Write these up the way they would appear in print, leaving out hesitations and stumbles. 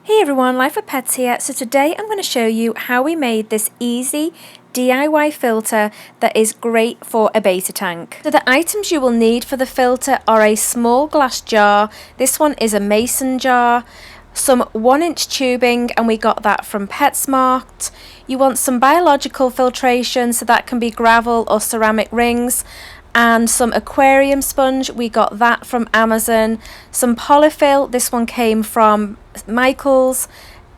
Hey everyone, Life with Pets here. So today I'm going to show you how we made this easy DIY filter that is great for a betta tank. So the items you will need for the filter are a small glass jar. This one is a mason jar, some 1-inch tubing, and we got that from PetSmart. You want some biological filtration, so that can be gravel or ceramic rings, and some aquarium sponge. We got that from Amazon. Some polyfill, this one came from Michael's,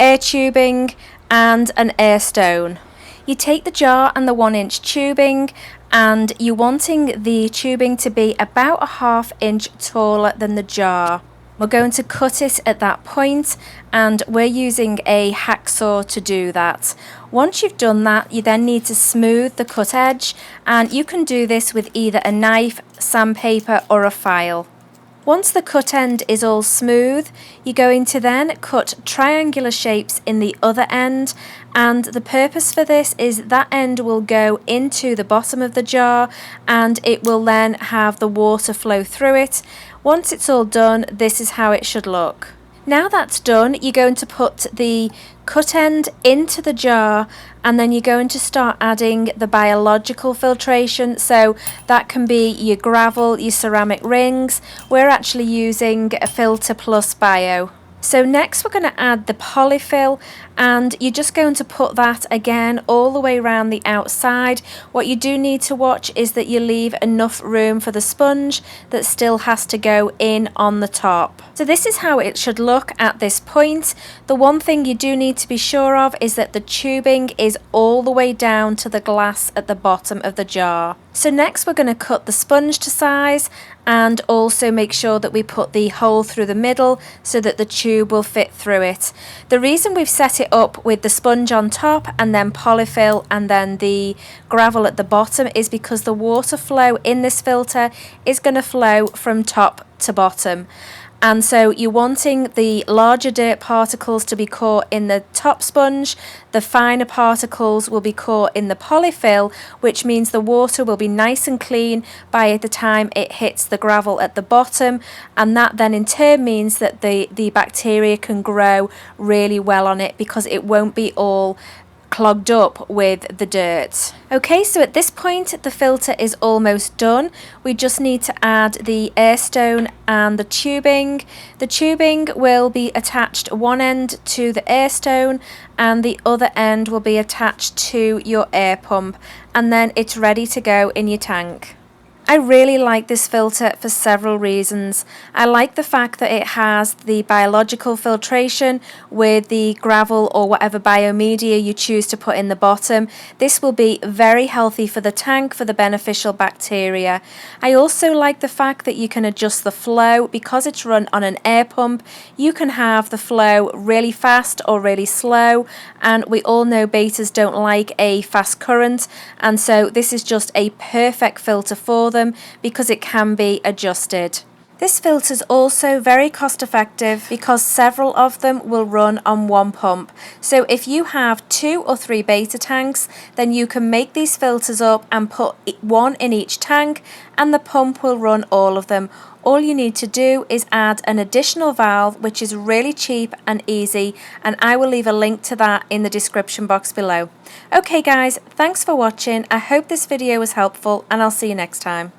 air tubing, and an air stone. You take the jar and the 1-inch tubing, and you're wanting the tubing to be about a 1/2 inch taller than the jar. We're going to cut it at that point, and we're using a hacksaw to do that. Once you've done that, you then need to smooth the cut edge, and you can do this with either a knife, sandpaper, or a file. Once the cut end is all smooth, you're going to then cut triangular shapes in the other end, and the purpose for this is that end will go into the bottom of the jar and it will then have the water flow through it. Once it's all done, this is how it should look. Now that's done, you're going to put the cut end into the jar, and then you're going to start adding the biological filtration. So that can be your gravel, your ceramic rings. We're actually using a Filter Plus Bio. So next we're going to add the polyfill, and you're just going to put that again all the way around the outside. What you do need to watch is that you leave enough room for the sponge that still has to go in on the top. So this is how it should look at this point. The one thing you do need to be sure of is that the tubing is all the way down to the glass at the bottom of the jar. So next we're going to cut the sponge to size, and also make sure that we put the hole through the middle so that the tube will fit through it. The reason we've set it up with the sponge on top and then polyfill and then the gravel at the bottom is because the water flow in this filter is going to flow from top to bottom. And so you're wanting the larger dirt particles to be caught in the top sponge, the finer particles will be caught in the polyfill, which means the water will be nice and clean by the time it hits the gravel at the bottom, and that then in turn means that the bacteria can grow really well on it because it won't be all clogged up with the dirt. Okay, so at this point the filter is almost done. We just need to add the air stone and the tubing. The tubing will be attached one end to the air stone and the other end will be attached to your air pump, and then it's ready to go in your tank. I really like this filter for several reasons. I like the fact that it has the biological filtration with the gravel or whatever biomedia you choose to put in the bottom. This will be very healthy for the tank, for the beneficial bacteria. I also like the fact that you can adjust the flow. Because it's run on an air pump, you can have the flow really fast or really slow, and we all know bettas don't like a fast current, and so this is just a perfect filter for them because it can be adjusted. This filter is also very cost effective because several of them will run on one pump. So if you have 2 or 3 betta tanks, then you can make these filters up and put one in each tank, and the pump will run all of them. All you need to do is add an additional valve, which is really cheap and easy, and I will leave a link to that in the description box below. Okay guys, thanks for watching. I hope this video was helpful, and I'll see you next time.